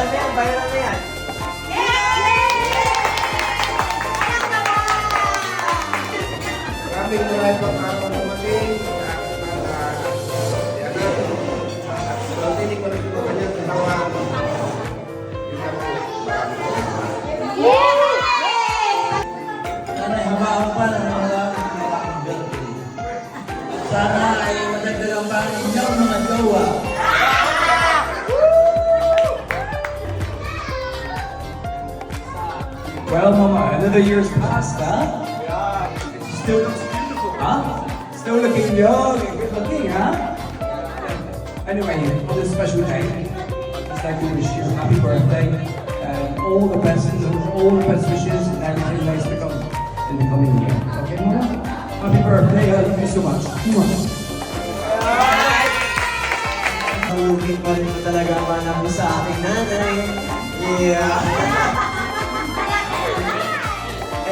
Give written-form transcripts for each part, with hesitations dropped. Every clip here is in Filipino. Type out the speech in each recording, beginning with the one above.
Viral na yan. Maraming maraming pagkakaroon dumating sa aking mga at hindi ko rin ito kanyang katawan. Sana habaan pa ng mga birthday. Sana ay madagdagan pa ang inyong mga jowa. Well, Mama, another year's passed, huh? Yeah, Still looks beautiful, huh? Still looking young and good looking, huh? Anyway, on this special day, I'd just like to wish you a happy birthday and all the best wishes and everything nice to come in the coming year. Okay, Mama? Happy birthday, I love you so much. Malugin pa rin po talaga ang mana po sa aking nanay. Yeah.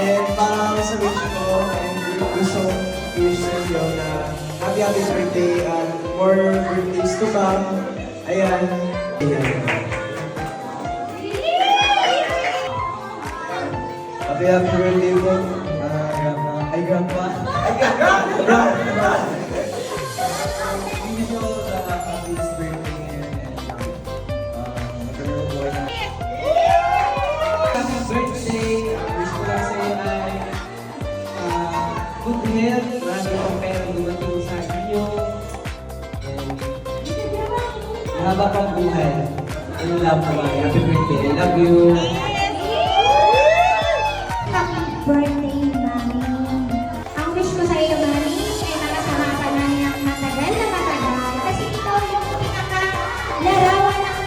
And para sa wish ko, and gusto wish sa inyo na happy birthday and more birthdays to come. Ayan. Happy birthday po. Ay, grandpa. Ay, grandpa. Wish you all the happiest birthday and magandang buhay na. Happy birthday! Wish ko lang sa'yo ay good health, marami kang pera dumating sa inyo, and mahaba pang buhay. In love ko ay happy birthday. I love you. Happy birthday, Mami. Ang wish ko sa iyo, Mami, ay makasama ka na ng matagal na matagal. Kasi ikaw yung pinaka-larawan ng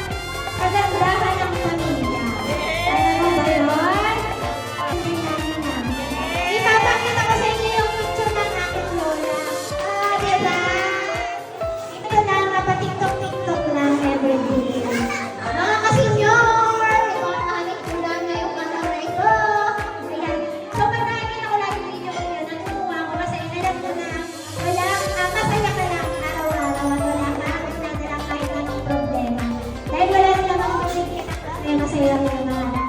kagandahan ng pamilya. Alam mo ba yun? Hindi namin. Ipapakita ko sa inyo yung picture ng aking lola. Diba? Ito lang, napa-tiktok-tiktok lang everyday. Mga kasenyor! Ito ang aming ulam ngayong araw na ito. Ayan. So, pagkain ako lagi ninyo ngayon, natutuwa ko kasi alam ko na masaya ka lang araw-araw at wala ka nagdadala kahit anong problema. Dahil wala rin namang magiging problema sa iyo ng mga anak.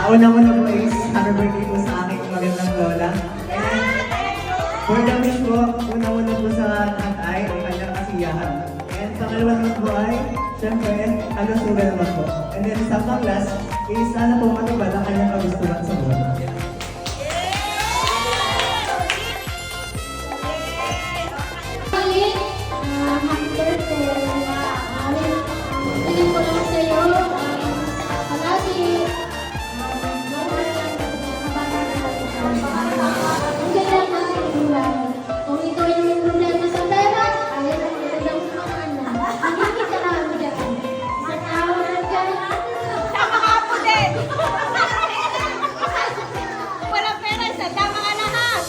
Una-una po is happy birthday po sa aking magandang lola. And for the wish po, una-una po sa tatay ang kanyang kasiyahan. And pangalawa naman po ay, syempre, kalusugan naman po. And then sa pang-last is sana po matubad ang kanyang kagustuhan sa buhay. Happy birthday! Tingin ko lang sa iyo, palagi, ang ganda ng buhay. Kung ikaw yung may problema sa pera, ayaw na ito lang mga anak. Hindi ka lang dyan. Natawa ka. Tama ka po din! Walang pera sa tama ka lahat!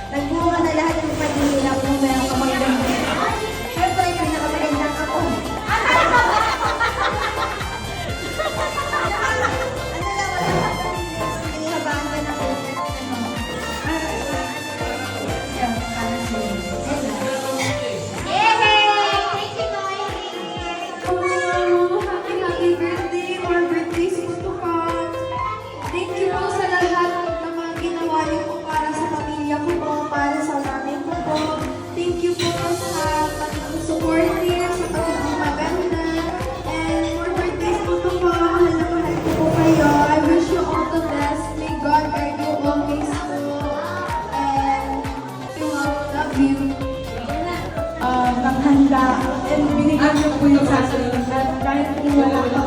Nagbunga na lahat ng pag-iinap ng mayroong kamagandang. Siyempre, pinakapagandang ako. Inihabaan ka na po. Thank you, Happy birthday! More birthdays po to come. Thank you po sa lahat ng mga ginawa niyo po para sa pamilya ko po, para sa nanay ko po. Thank you po sa pagiging supportive, sa pagiging maganda. And more birthdays po to come. Mahal na mahal ko po kayo. I wish you all the best. May God guide you always po. And love you. Naghanda and binigyan niyo po yung sasalunan kahit hindi wala pa